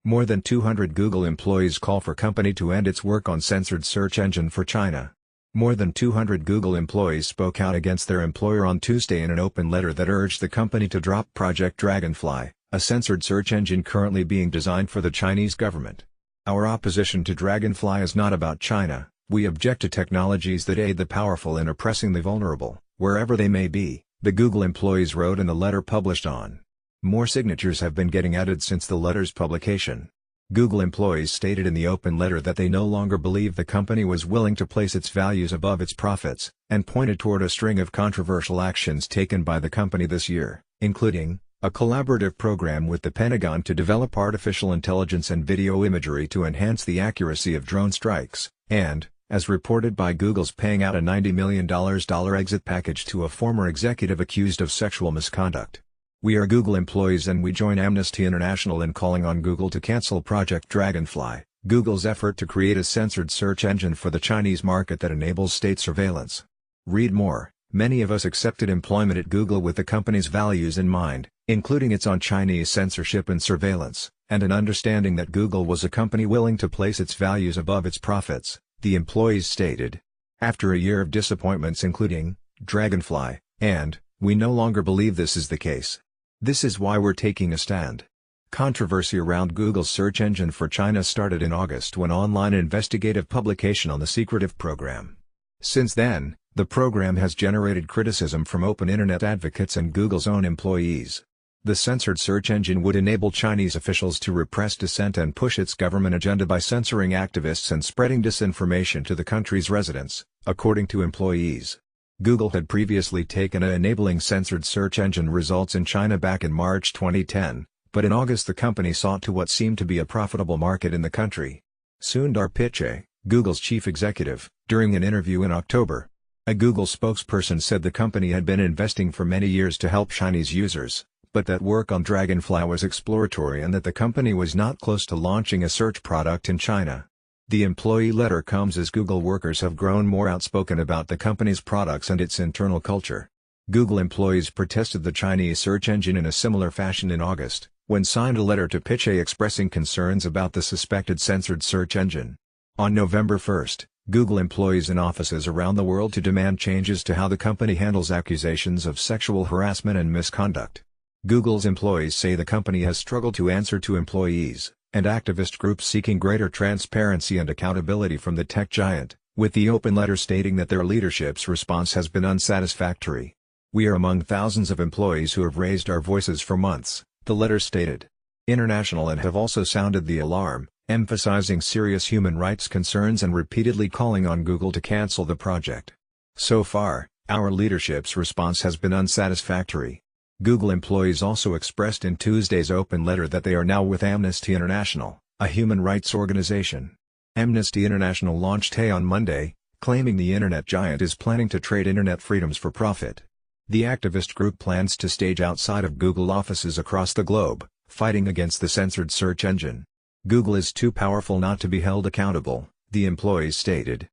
More than 200 Google employees call for company to end its work on censored search engine for China. More than 200 Google employees spoke out against their employer on Tuesday in an open letter that urged the company to drop Project Dragonfly, a censored search engine currently being designed for the Chinese government. Our opposition to Dragonfly is not about China. We object to technologies that aid the powerful in oppressing the vulnerable, wherever they may be, the Google employees wrote in the letter published on. More signatures have been getting added since the letter's publication. Google employees stated in the open letter that they no longer believe the company was willing to place its values above its profits, and pointed toward a string of controversial actions taken by the company this year, including a collaborative program with the Pentagon to develop artificial intelligence and video imagery to enhance the accuracy of drone strikes, and, as reported by Google's paying out a $90 million exit package to a former executive accused of sexual misconduct. We are Google employees and we join Amnesty International in calling on Google to cancel Project Dragonfly, Google's effort to create a censored search engine for the Chinese market that enables state surveillance. Read more. Many of us accepted employment at Google with the company's values in mind, including its on-Chinese censorship and surveillance, and an understanding that Google was a company willing to place its values above its profits, the employees stated. After a year of disappointments including Dragonfly, and we no longer believe this is the case. This is why we're taking a stand. Controversy around Google's search engine for China started in August when online investigative publication on the secretive program. Since then, the program has generated criticism from open internet advocates and Google's own employees. The censored search engine would enable Chinese officials to repress dissent and push its government agenda by censoring activists and spreading disinformation to the country's residents, according to employees. Google had previously taken a enabling censored search engine results in China back in March 2010, but in August the company sought to what seemed to be a profitable market in the country. Sundar Pichai, Google's chief executive, during an interview in October, a Google spokesperson said the company had been investing for many years to help Chinese users, but that work on Dragonfly was exploratory and that the company was not close to launching a search product in China. The employee letter comes as Google workers have grown more outspoken about the company's products and its internal culture. Google employees protested the Chinese search engine in a similar fashion in August, when signed a letter to Pichai expressing concerns about the suspected censored search engine. On November 1, Google employees in offices around the world to demand changes to how the company handles accusations of sexual harassment and misconduct. Google's employees say the company has struggled to answer to employees and activist groups seeking greater transparency and accountability from the tech giant, with the open letter stating that their leadership's response has been unsatisfactory. We are among thousands of employees who have raised our voices for months, the letter stated. International and have also sounded the alarm, emphasizing serious human rights concerns and repeatedly calling on Google to cancel the project. So far, our leadership's response has been unsatisfactory. Google employees also expressed in Tuesday's open letter that they are now with Amnesty International, a human rights organization. Amnesty International launched on Monday, claiming the internet giant is planning to trade internet freedoms for profit. The activist group plans to stage outside of Google offices across the globe, fighting against the censored search engine. Google is too powerful not to be held accountable, the employees stated.